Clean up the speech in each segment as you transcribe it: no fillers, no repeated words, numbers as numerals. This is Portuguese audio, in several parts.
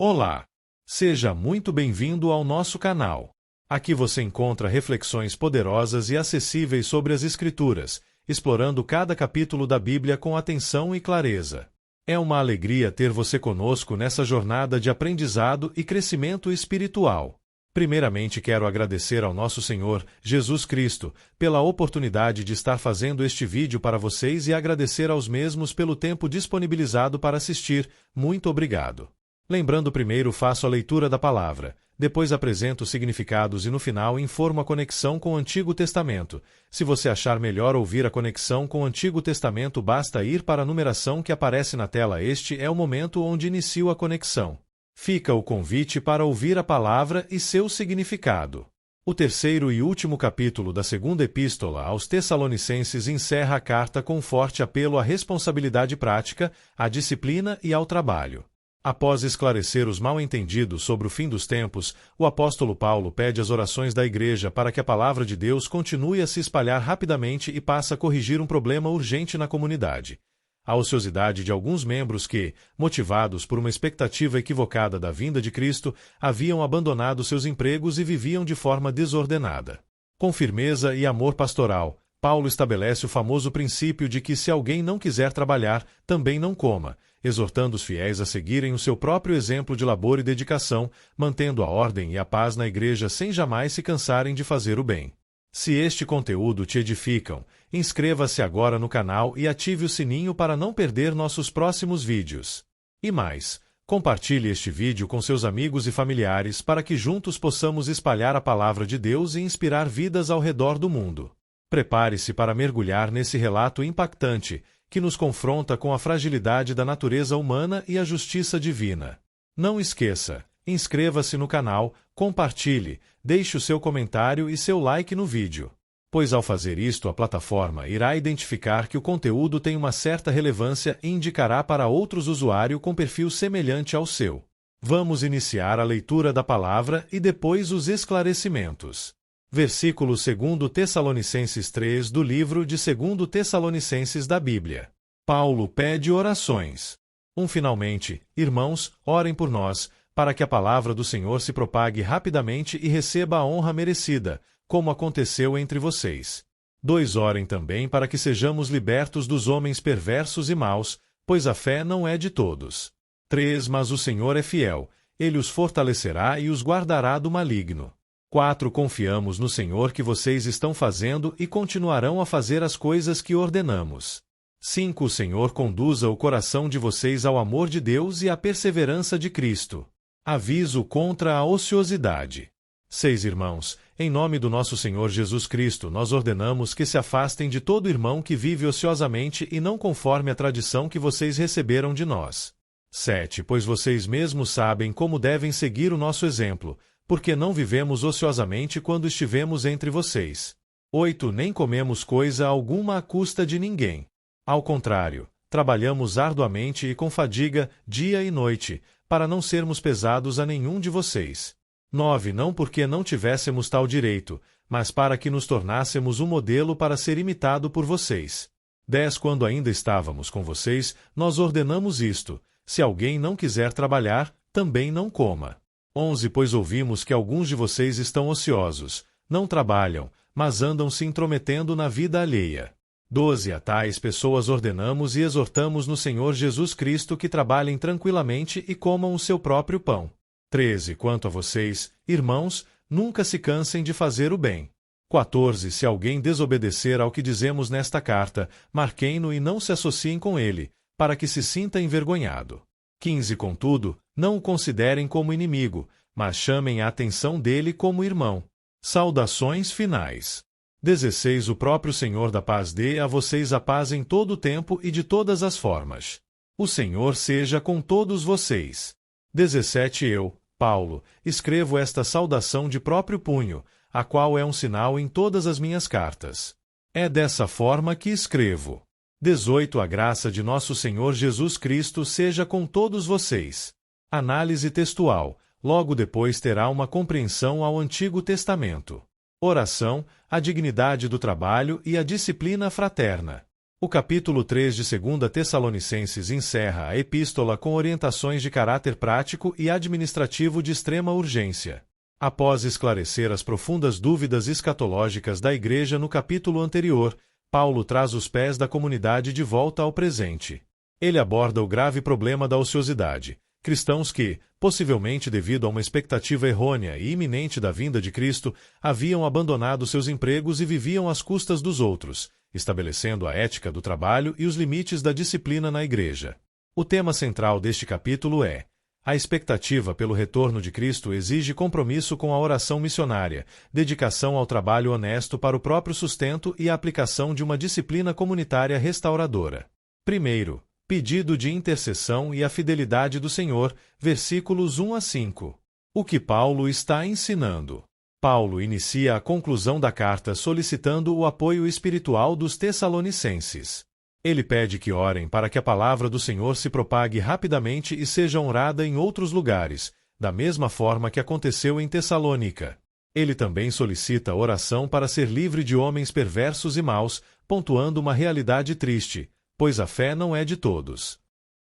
Olá! Seja muito bem-vindo ao nosso canal. Aqui você encontra reflexões poderosas e acessíveis sobre as Escrituras, explorando cada capítulo da Bíblia com atenção e clareza. É uma alegria ter você conosco nessa jornada de aprendizado e crescimento espiritual. Primeiramente, quero agradecer ao nosso Senhor, Jesus Cristo, pela oportunidade de estar fazendo este vídeo para vocês e agradecer aos mesmos pelo tempo disponibilizado para assistir. Muito obrigado. Lembrando, primeiro faço a leitura da palavra, depois apresento os significados e no final informo a conexão com o Antigo Testamento. Se você achar melhor ouvir a conexão com o Antigo Testamento, basta ir para a numeração que aparece na tela. Este é o momento onde inicio a conexão. Fica o convite para ouvir a palavra e seu significado. O terceiro e último capítulo da segunda epístola aos Tessalonicenses encerra a carta com forte apelo à responsabilidade prática, à disciplina e ao trabalho. Após esclarecer os mal-entendidos sobre o fim dos tempos, o apóstolo Paulo pede as orações da igreja para que a palavra de Deus continue a se espalhar rapidamente e passe a corrigir um problema urgente na comunidade. A ociosidade de alguns membros que, motivados por uma expectativa equivocada da vinda de Cristo, haviam abandonado seus empregos e viviam de forma desordenada. Com firmeza e amor pastoral, Paulo estabelece o famoso princípio de que se alguém não quiser trabalhar, também não coma, exortando os fiéis a seguirem o seu próprio exemplo de labor e dedicação, mantendo a ordem e a paz na igreja sem jamais se cansarem de fazer o bem. Se este conteúdo te edificam, inscreva-se agora no canal e ative o sininho para não perder nossos próximos vídeos. E mais, compartilhe este vídeo com seus amigos e familiares para que juntos possamos espalhar a palavra de Deus e inspirar vidas ao redor do mundo. Prepare-se para mergulhar nesse relato impactante, que nos confronta com a fragilidade da natureza humana e a justiça divina. Não esqueça, inscreva-se no canal, compartilhe, deixe o seu comentário e seu like no vídeo. Pois ao fazer isto a plataforma irá identificar que o conteúdo tem uma certa relevância e indicará para outros usuários com perfil semelhante ao seu. Vamos iniciar a leitura da palavra e depois os esclarecimentos. Versículo 2 Tessalonicenses 3 do livro de 2 Tessalonicenses da Bíblia. Paulo pede orações. Finalmente, irmãos, orem por nós, para que a palavra do Senhor se propague rapidamente e receba a honra merecida, como aconteceu entre vocês. 2 Orem também para que sejamos libertos dos homens perversos e maus, pois a fé não é de todos. 3 Mas o Senhor é fiel, ele os fortalecerá e os guardará do maligno. 4 Confiamos no Senhor que vocês estão fazendo e continuarão a fazer as coisas que ordenamos. 5 O Senhor conduza o coração de vocês ao amor de Deus e à perseverança de Cristo. Aviso contra a ociosidade. 6 Irmãos, em nome do nosso Senhor Jesus Cristo, nós ordenamos que se afastem de todo irmão que vive ociosamente e não conforme a tradição que vocês receberam de nós. 7 Pois vocês mesmos sabem como devem seguir o nosso exemplo, porque não vivemos ociosamente quando estivemos entre vocês. 8 Nem comemos coisa alguma à custa de ninguém. Ao contrário, trabalhamos arduamente e com fadiga, dia e noite, para não sermos pesados a nenhum de vocês. 9 Não porque não tivéssemos tal direito, mas para que nos tornássemos um modelo para ser imitado por vocês. 10 Quando ainda estávamos com vocês, nós ordenamos isto: se alguém não quiser trabalhar, também não coma. 11 Pois ouvimos que alguns de vocês estão ociosos, não trabalham, mas andam se intrometendo na vida alheia. 12 A tais pessoas ordenamos e exortamos no Senhor Jesus Cristo que trabalhem tranquilamente e comam o seu próprio pão. 13 Quanto a vocês, irmãos, nunca se cansem de fazer o bem. 14 Se alguém desobedecer ao que dizemos nesta carta, marquem-no e não se associem com ele, para que se sinta envergonhado. 15 Contudo, não o considerem como inimigo, mas chamem a atenção dele como irmão. Saudações finais. 16 O próprio Senhor da paz dê a vocês a paz em todo o tempo e de todas as formas. O Senhor seja com todos vocês. 17 Eu, Paulo, escrevo esta saudação de próprio punho, a qual é um sinal em todas as minhas cartas. É dessa forma que escrevo. 18 A graça de nosso Senhor Jesus Cristo seja com todos vocês. Análise textual. Logo depois terá uma compreensão ao Antigo Testamento. Oração, a dignidade do trabalho e a disciplina fraterna. O capítulo 3 de 2 Tessalonicenses encerra a epístola com orientações de caráter prático e administrativo de extrema urgência. Após esclarecer as profundas dúvidas escatológicas da Igreja no capítulo anterior, Paulo traz os pés da comunidade de volta ao presente. Ele aborda o grave problema da ociosidade. Cristãos que, possivelmente devido a uma expectativa errônea e iminente da vinda de Cristo, haviam abandonado seus empregos e viviam às custas dos outros, estabelecendo a ética do trabalho e os limites da disciplina na Igreja. O tema central deste capítulo é: a expectativa pelo retorno de Cristo exige compromisso com a oração missionária, dedicação ao trabalho honesto para o próprio sustento e a aplicação de uma disciplina comunitária restauradora. Primeiro, pedido de intercessão e a fidelidade do Senhor, versículos 1 a 5. O que Paulo está ensinando? Paulo inicia a conclusão da carta solicitando o apoio espiritual dos tessalonicenses. Ele pede que orem para que a palavra do Senhor se propague rapidamente e seja honrada em outros lugares, da mesma forma que aconteceu em Tessalônica. Ele também solicita oração para ser livre de homens perversos e maus, pontuando uma realidade triste, pois a fé não é de todos.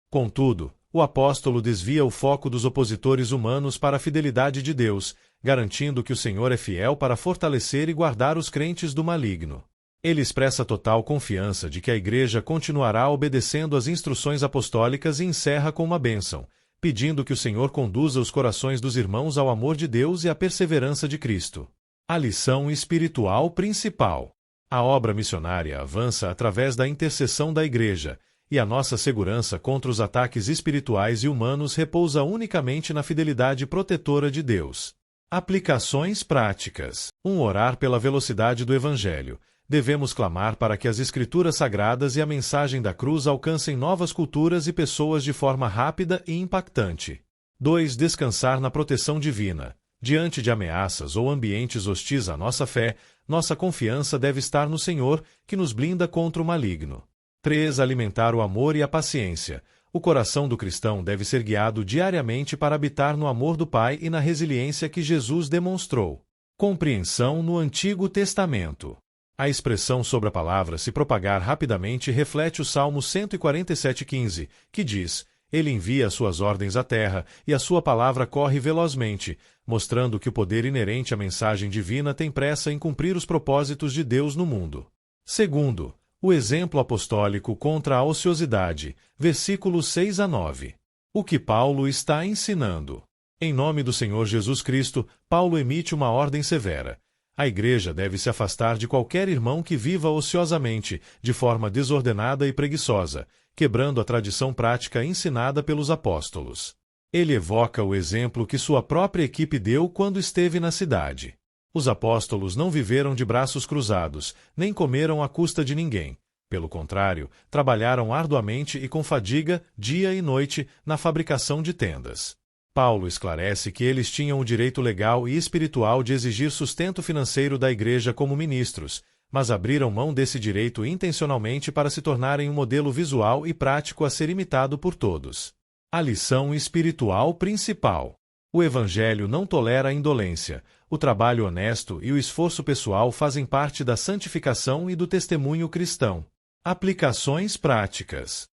Contudo, o apóstolo desvia o foco dos opositores humanos para a fidelidade de Deus, garantindo que o Senhor é fiel para fortalecer e guardar os crentes do maligno. Ele expressa total confiança de que a Igreja continuará obedecendo às instruções apostólicas e encerra com uma bênção, pedindo que o Senhor conduza os corações dos irmãos ao amor de Deus e à perseverança de Cristo. A lição espiritual principal. A obra missionária avança através da intercessão da Igreja, e a nossa segurança contra os ataques espirituais e humanos repousa unicamente na fidelidade protetora de Deus. Aplicações práticas. Orar pela velocidade do Evangelho. Devemos clamar para que as Escrituras Sagradas e a mensagem da cruz alcancem novas culturas e pessoas de forma rápida e impactante. 2. Descansar na proteção divina. Diante de ameaças ou ambientes hostis à nossa fé, nossa confiança deve estar no Senhor, que nos blinda contra o maligno. 3. Alimentar o amor e a paciência. O coração do cristão deve ser guiado diariamente para habitar no amor do Pai e na resiliência que Jesus demonstrou. Compreensão no Antigo Testamento. A expressão sobre a palavra se propagar rapidamente reflete o Salmo 147,15, que diz: Ele envia suas ordens à terra, e a sua palavra corre velozmente, mostrando que o poder inerente à mensagem divina tem pressa em cumprir os propósitos de Deus no mundo. Segundo, o exemplo apostólico contra a ociosidade, versículos 6 a 9. O que Paulo está ensinando? Em nome do Senhor Jesus Cristo, Paulo emite uma ordem severa. A Igreja deve se afastar de qualquer irmão que viva ociosamente, de forma desordenada e preguiçosa, quebrando a tradição prática ensinada pelos apóstolos. Ele evoca o exemplo que sua própria equipe deu quando esteve na cidade. Os apóstolos não viveram de braços cruzados, nem comeram à custa de ninguém. Pelo contrário, trabalharam arduamente e com fadiga, dia e noite, na fabricação de tendas. Paulo esclarece que eles tinham o direito legal e espiritual de exigir sustento financeiro da Igreja como ministros, mas abriram mão desse direito intencionalmente para se tornarem um modelo visual e prático a ser imitado por todos. A lição espiritual principal. O Evangelho não tolera a indolência. O trabalho honesto e o esforço pessoal fazem parte da santificação e do testemunho cristão. Aplicações práticas.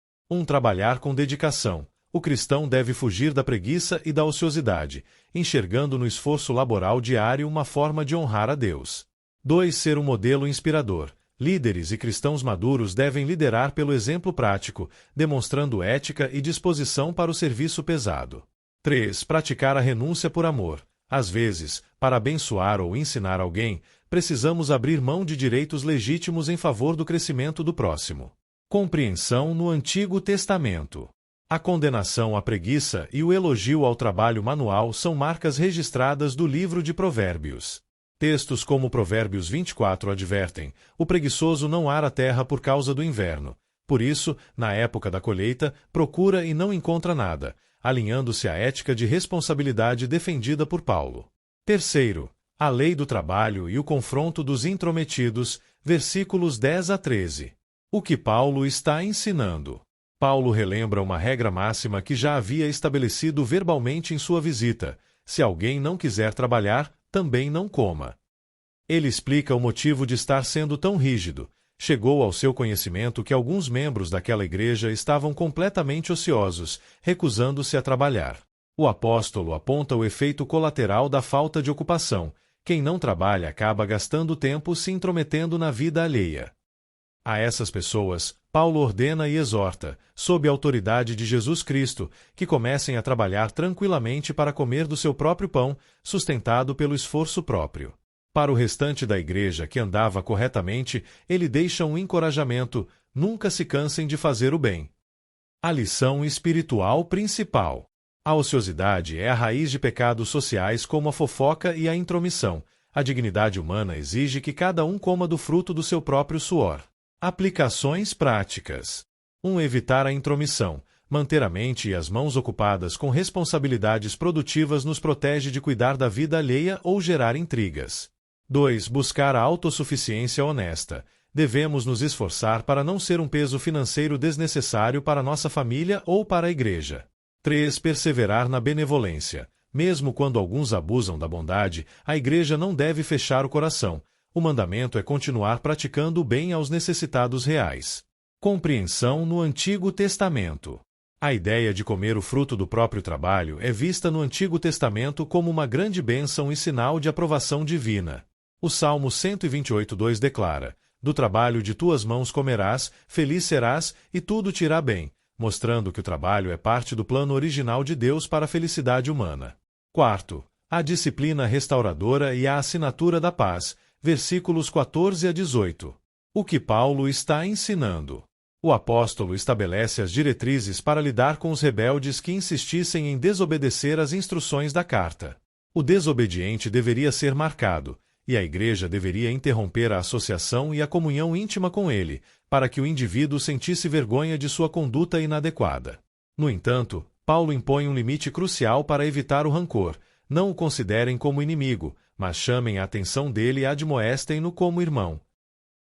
Trabalhar com dedicação. O cristão deve fugir da preguiça e da ociosidade, enxergando no esforço laboral diário uma forma de honrar a Deus. 2. Ser um modelo inspirador. Líderes e cristãos maduros devem liderar pelo exemplo prático, demonstrando ética e disposição para o serviço pesado. 3. Praticar a renúncia por amor. Às vezes, para abençoar ou ensinar alguém, precisamos abrir mão de direitos legítimos em favor do crescimento do próximo. Compreensão no Antigo Testamento. A condenação à preguiça e o elogio ao trabalho manual são marcas registradas do livro de Provérbios. Textos como Provérbios 24 advertem: o preguiçoso não ara a terra por causa do inverno. Por isso, na época da colheita, procura e não encontra nada, alinhando-se à ética de responsabilidade defendida por Paulo. Terceiro, a lei do trabalho e o confronto dos intrometidos, versículos 10 a 13. O que Paulo está ensinando? Paulo relembra uma regra máxima que já havia estabelecido verbalmente em sua visita: se alguém não quiser trabalhar, também não coma. Ele explica o motivo de estar sendo tão rígido, Chegou ao seu conhecimento que alguns membros daquela igreja estavam completamente ociosos, recusando-se a trabalhar. O apóstolo aponta o efeito colateral da falta de ocupação. Quem não trabalha acaba gastando tempo se intrometendo na vida alheia. A essas pessoas, Paulo ordena e exorta, sob a autoridade de Jesus Cristo, que comecem a trabalhar tranquilamente para comer do seu próprio pão, sustentado pelo esforço próprio. Para o restante da igreja que andava corretamente, ele deixa um encorajamento: nunca se cansem de fazer o bem. A lição espiritual principal. A ociosidade é a raiz de pecados sociais como a fofoca e a intromissão. A dignidade humana exige que cada um coma do fruto do seu próprio suor. Aplicações práticas. 1. Evitar a intromissão. Manter a mente e as mãos ocupadas com responsabilidades produtivas nos protege de cuidar da vida alheia ou gerar intrigas. 2. Buscar a autossuficiência honesta. Devemos nos esforçar para não ser um peso financeiro desnecessário para nossa família ou para a igreja. 3. Perseverar na benevolência. Mesmo quando alguns abusam da bondade, a igreja não deve fechar o coração. O mandamento é continuar praticando o bem aos necessitados reais. Compreensão no Antigo Testamento. A ideia de comer o fruto do próprio trabalho é vista no Antigo Testamento como uma grande bênção e sinal de aprovação divina. O Salmo 128:2 declara: do trabalho de tuas mãos comerás, feliz serás, e tudo te irá bem, mostrando que o trabalho é parte do plano original de Deus para a felicidade humana. 4. A disciplina restauradora e a assinatura da paz, versículos 14 a 18. O que Paulo está ensinando? O apóstolo estabelece as diretrizes para lidar com os rebeldes que insistissem em desobedecer às instruções da carta. O desobediente deveria ser marcado, e a igreja deveria interromper a associação e a comunhão íntima com ele, para que o indivíduo sentisse vergonha de sua conduta inadequada. No entanto, Paulo impõe um limite crucial para evitar o rancor. Não o considerem como inimigo, mas chamem a atenção dele e admoestem-no como irmão.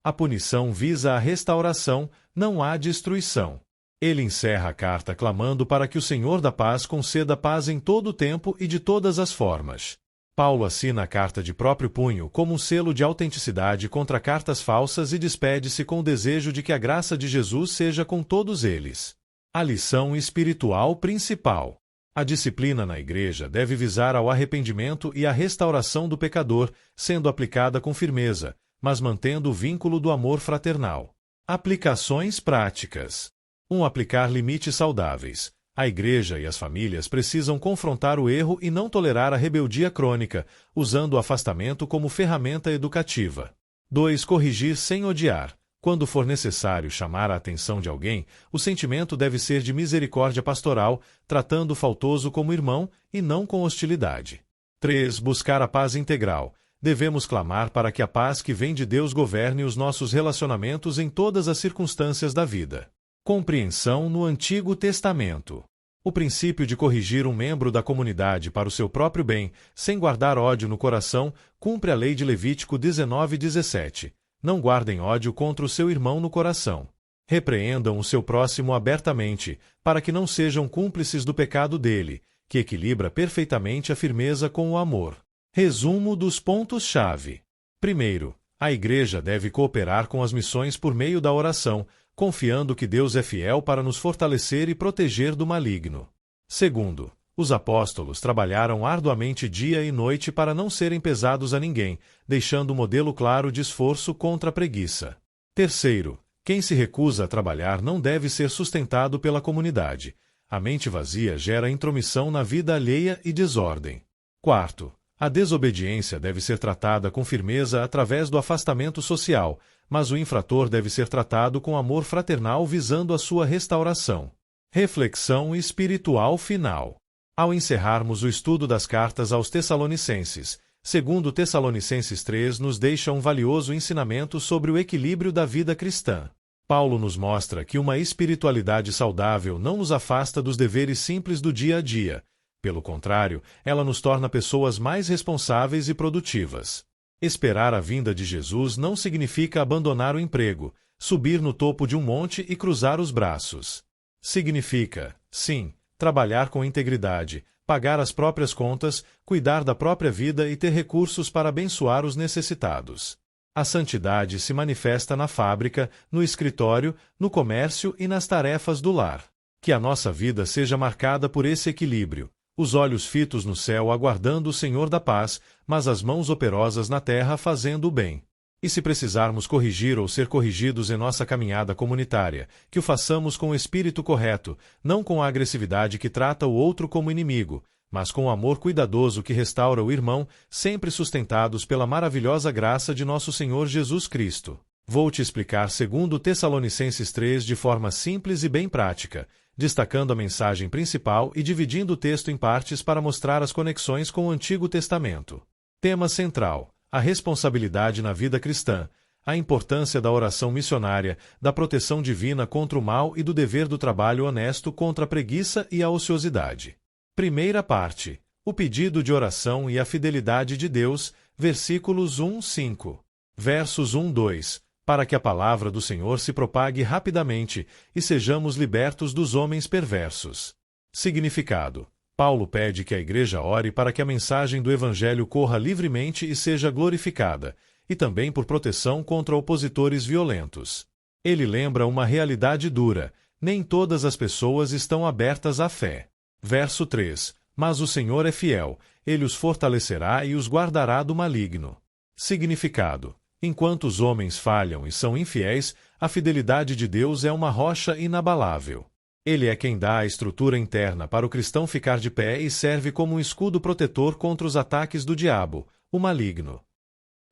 A punição visa a restauração, não a destruição. Ele encerra a carta clamando para que o Senhor da paz conceda paz em todo o tempo e de todas as formas. Paulo assina a carta de próprio punho como um selo de autenticidade contra cartas falsas e despede-se com o desejo de que a graça de Jesus seja com todos eles. A lição espiritual principal. A disciplina na igreja deve visar ao arrependimento e à restauração do pecador, sendo aplicada com firmeza, mas mantendo o vínculo do amor fraternal. Aplicações práticas. 1. Aplicar limites saudáveis. A igreja e as famílias precisam confrontar o erro e não tolerar a rebeldia crônica, usando o afastamento como ferramenta educativa. 2. Corrigir sem odiar. Quando for necessário chamar a atenção de alguém, o sentimento deve ser de misericórdia pastoral, tratando o faltoso como irmão e não com hostilidade. 3. Buscar a paz integral. Devemos clamar para que a paz que vem de Deus governe os nossos relacionamentos em todas as circunstâncias da vida. Compreensão no Antigo Testamento. O princípio de corrigir um membro da comunidade para o seu próprio bem, sem guardar ódio no coração, cumpre a lei de Levítico 19:17. Não guardem ódio contra o seu irmão no coração. Repreendam o seu próximo abertamente, para que não sejam cúmplices do pecado dele, que equilibra perfeitamente a firmeza com o amor. Resumo dos pontos-chave. Primeiro, a igreja deve cooperar com as missões por meio da oração, confiando que Deus é fiel para nos fortalecer e proteger do maligno. Segundo, os apóstolos trabalharam arduamente dia e noite para não serem pesados a ninguém, deixando um modelo claro de esforço contra a preguiça. Terceiro, quem se recusa a trabalhar não deve ser sustentado pela comunidade. A mente vazia gera intromissão na vida alheia e desordem. Quarto, a desobediência deve ser tratada com firmeza através do afastamento social, mas o infrator deve ser tratado com amor fraternal visando a sua restauração. Reflexão espiritual final. Ao encerrarmos o estudo das cartas aos Tessalonicenses, 2 Tessalonicenses 3 nos deixa um valioso ensinamento sobre o equilíbrio da vida cristã. Paulo nos mostra que uma espiritualidade saudável não nos afasta dos deveres simples do dia a dia. Pelo contrário, ela nos torna pessoas mais responsáveis e produtivas. Esperar a vinda de Jesus não significa abandonar o emprego, subir no topo de um monte e cruzar os braços. Significa, sim, trabalhar com integridade, pagar as próprias contas, cuidar da própria vida e ter recursos para abençoar os necessitados. A santidade se manifesta na fábrica, no escritório, no comércio e nas tarefas do lar. Que a nossa vida seja marcada por esse equilíbrio, os olhos fitos no céu aguardando o Senhor da paz, mas as mãos operosas na terra fazendo o bem. E se precisarmos corrigir ou ser corrigidos em nossa caminhada comunitária, que o façamos com o espírito correto, não com a agressividade que trata o outro como inimigo, mas com o amor cuidadoso que restaura o irmão, sempre sustentados pela maravilhosa graça de nosso Senhor Jesus Cristo. Vou te explicar segundo Tessalonicenses 3 de forma simples e bem prática, destacando a mensagem principal e dividindo o texto em partes para mostrar as conexões com o Antigo Testamento. Tema central: a responsabilidade na vida cristã, a importância da oração missionária, da proteção divina contra o mal e do dever do trabalho honesto contra a preguiça e a ociosidade. Primeira parte: o pedido de oração e a fidelidade de Deus, versículos 1-5. Versos 1-2, para que a palavra do Senhor se propague rapidamente e sejamos libertos dos homens perversos. Significado: Paulo pede que a igreja ore para que a mensagem do Evangelho corra livremente e seja glorificada, e também por proteção contra opositores violentos. Ele lembra uma realidade dura: nem todas as pessoas estão abertas à fé. Verso 3: Mas o Senhor é fiel, ele os fortalecerá e os guardará do maligno. Significado: enquanto os homens falham e são infiéis, a fidelidade de Deus é uma rocha inabalável. Ele é quem dá a estrutura interna para o cristão ficar de pé e serve como um escudo protetor contra os ataques do diabo, o maligno.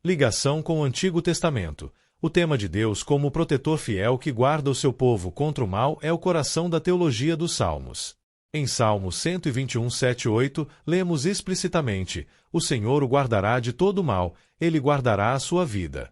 Ligação com o Antigo Testamento. O tema de Deus como o protetor fiel que guarda o seu povo contra o mal é o coração da teologia dos Salmos. Em Salmo 121, 7-8, lemos explicitamente: o Senhor o guardará de todo o mal, ele guardará a sua vida.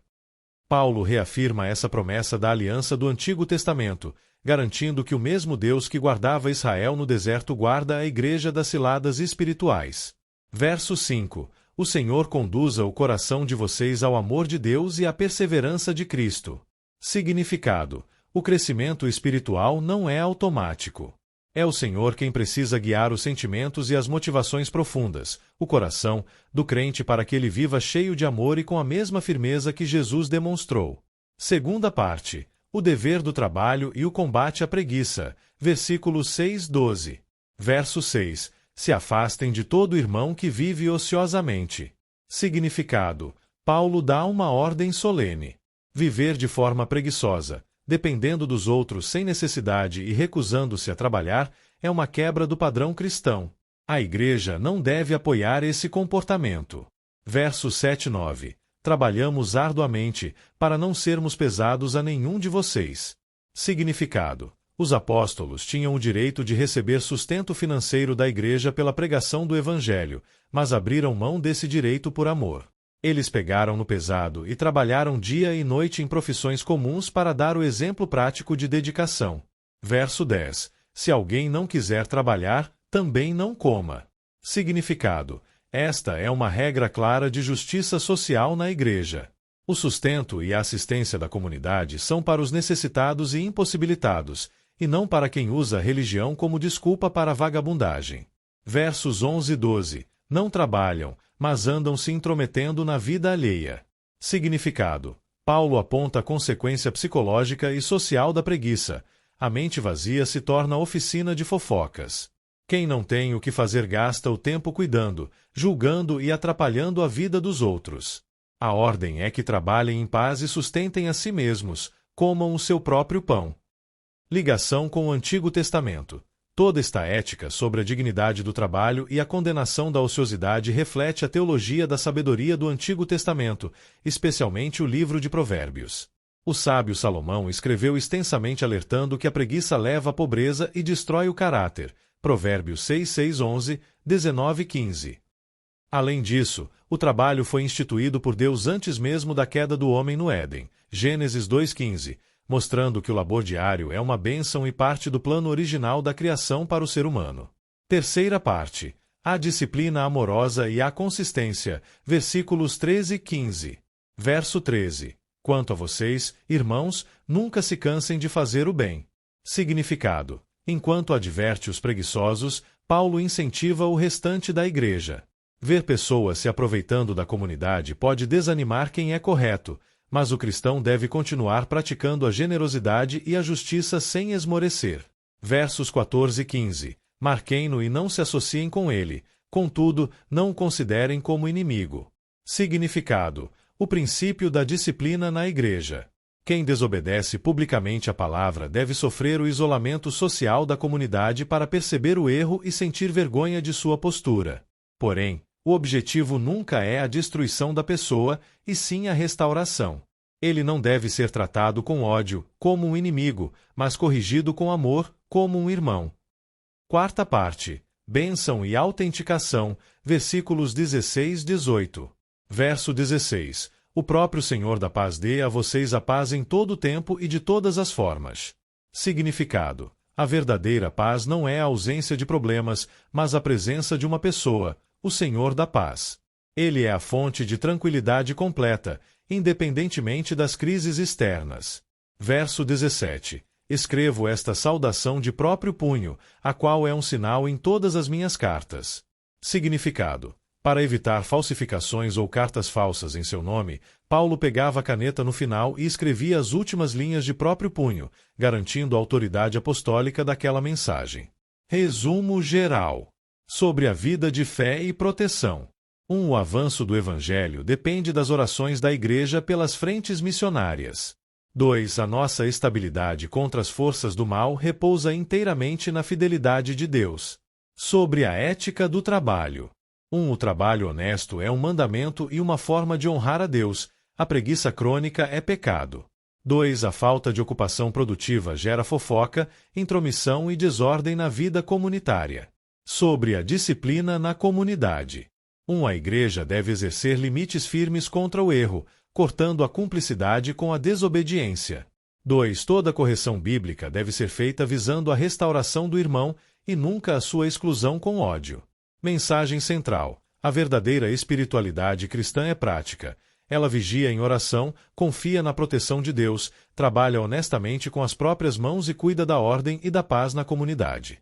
Paulo reafirma essa promessa da aliança do Antigo Testamento, garantindo que o mesmo Deus que guardava Israel no deserto guarda a igreja das ciladas espirituais. Verso 5: O Senhor conduza o coração de vocês ao amor de Deus e à perseverança de Cristo. Significado: o crescimento espiritual não é automático. É o Senhor quem precisa guiar os sentimentos e as motivações profundas, o coração, do crente para que ele viva cheio de amor e com a mesma firmeza que Jesus demonstrou. Segunda parte: o dever do trabalho e o combate à preguiça, versículos 6-12. Verso 6: Se afastem de todo irmão que vive ociosamente. Significado: Paulo dá uma ordem solene. Viver de forma preguiçosa, dependendo dos outros sem necessidade e recusando-se a trabalhar, é uma quebra do padrão cristão. A igreja não deve apoiar esse comportamento. Versos 7-9. Trabalhamos arduamente, para não sermos pesados a nenhum de vocês. Significado: os apóstolos tinham o direito de receber sustento financeiro da igreja pela pregação do Evangelho, mas abriram mão desse direito por amor. Eles pegaram no pesado e trabalharam dia e noite em profissões comuns para dar o exemplo prático de dedicação. Verso 10. Se alguém não quiser trabalhar, também não coma. Significado: esta é uma regra clara de justiça social na igreja. O sustento e a assistência da comunidade são para os necessitados e impossibilitados, e não para quem usa a religião como desculpa para a vagabundagem. Versos 11 e 12. Não trabalham, mas andam se intrometendo na vida alheia. Significado: Paulo aponta a consequência psicológica e social da preguiça. A mente vazia se torna oficina de fofocas. Quem não tem o que fazer gasta o tempo cuidando, julgando e atrapalhando a vida dos outros. A ordem é que trabalhem em paz e sustentem a si mesmos, comam o seu próprio pão. Ligação com o Antigo Testamento. Toda esta ética sobre a dignidade do trabalho e a condenação da ociosidade reflete a teologia da sabedoria do Antigo Testamento, especialmente o livro de Provérbios. O sábio Salomão escreveu extensamente alertando que a preguiça leva à pobreza e destrói o caráter. Provérbios 6:11, 19:15. Além disso, o trabalho foi instituído por Deus antes mesmo da queda do homem no Éden. Gênesis 2:15. Mostrando que o labor diário é uma bênção e parte do plano original da criação para o ser humano. Terceira parte: a disciplina amorosa e a consistência, versículos 13 e 15. Verso 13: Quanto a vocês, irmãos, nunca se cansem de fazer o bem. Significado: enquanto adverte os preguiçosos, Paulo incentiva o restante da igreja. Ver pessoas se aproveitando da comunidade pode desanimar quem é correto, mas o cristão deve continuar praticando a generosidade e a justiça sem esmorecer. Versos 14 e 15. Marquem-no e não se associem com ele, contudo, não o considerem como inimigo. Significado: o princípio da disciplina na igreja. Quem desobedece publicamente à palavra deve sofrer o isolamento social da comunidade para perceber o erro e sentir vergonha de sua postura. Porém, o objetivo nunca é a destruição da pessoa, e sim a restauração. Ele não deve ser tratado com ódio, como um inimigo, mas corrigido com amor, como um irmão. Quarta parte. Bênção e autenticação, versículos 16 e 18. Verso 16. O próprio Senhor da paz dê a vocês a paz em todo o tempo e de todas as formas. Significado: a verdadeira paz não é a ausência de problemas, mas a presença de uma pessoa, o Senhor da paz. Ele é a fonte de tranquilidade completa, independentemente das crises externas. Verso 17. Escrevo esta saudação de próprio punho, a qual é um sinal em todas as minhas cartas. Significado: para evitar falsificações ou cartas falsas em seu nome, Paulo pegava a caneta no final e escrevia as últimas linhas de próprio punho, garantindo a autoridade apostólica daquela mensagem. Resumo geral. Sobre a vida de fé e proteção. O avanço do Evangelho depende das orações da Igreja pelas frentes missionárias. 2. A nossa estabilidade contra as forças do mal repousa inteiramente na fidelidade de Deus. Sobre a ética do trabalho. O trabalho honesto é um mandamento e uma forma de honrar a Deus. A preguiça crônica é pecado. 2. A falta de ocupação produtiva gera fofoca, intromissão e desordem na vida comunitária. Sobre a disciplina na comunidade. A igreja deve exercer limites firmes contra o erro, cortando a cumplicidade com a desobediência. 2. Toda correção bíblica deve ser feita visando a restauração do irmão e nunca a sua exclusão com ódio. Mensagem central: a verdadeira espiritualidade cristã é prática. Ela vigia em oração, confia na proteção de Deus, trabalha honestamente com as próprias mãos e cuida da ordem e da paz na comunidade.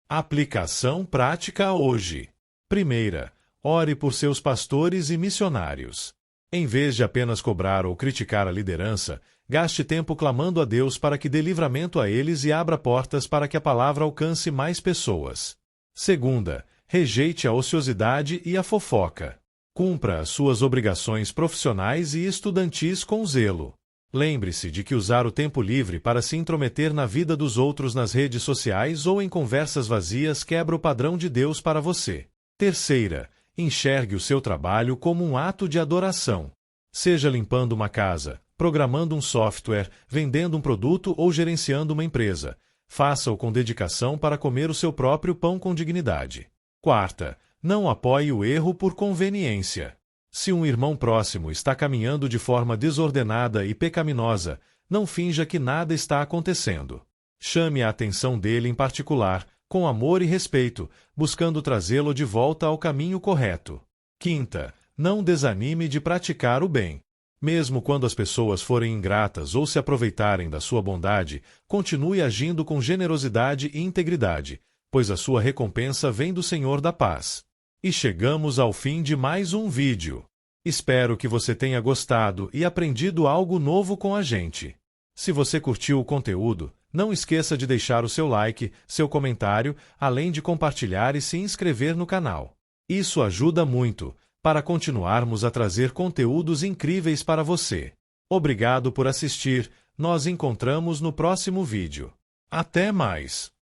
Aplicação prática hoje. Primeira, ore por seus pastores e missionários. Em vez de apenas cobrar ou criticar a liderança, gaste tempo clamando a Deus para que dê livramento a eles e abra portas para que a palavra alcance mais pessoas. Segunda, rejeite a ociosidade e a fofoca. Cumpra as suas obrigações profissionais e estudantis com zelo. Lembre-se de que usar o tempo livre para se intrometer na vida dos outros nas redes sociais ou em conversas vazias quebra o padrão de Deus para você. Terceira, enxergue o seu trabalho como um ato de adoração. Seja limpando uma casa, programando um software, vendendo um produto ou gerenciando uma empresa. Faça-o com dedicação para comer o seu próprio pão com dignidade. Quarta, não apoie o erro por conveniência. Se um irmão próximo está caminhando de forma desordenada e pecaminosa, não finja que nada está acontecendo. Chame a atenção dele em particular, com amor e respeito, buscando trazê-lo de volta ao caminho correto. Quinta, não desanime de praticar o bem. Mesmo quando as pessoas forem ingratas ou se aproveitarem da sua bondade, continue agindo com generosidade e integridade, pois a sua recompensa vem do Senhor da paz. E chegamos ao fim de mais um vídeo. Espero que você tenha gostado e aprendido algo novo com a gente. Se você curtiu o conteúdo, não esqueça de deixar o seu like, seu comentário, além de compartilhar e se inscrever no canal. Isso ajuda muito, para continuarmos a trazer conteúdos incríveis para você. Obrigado por assistir, nós encontramos no próximo vídeo. Até mais!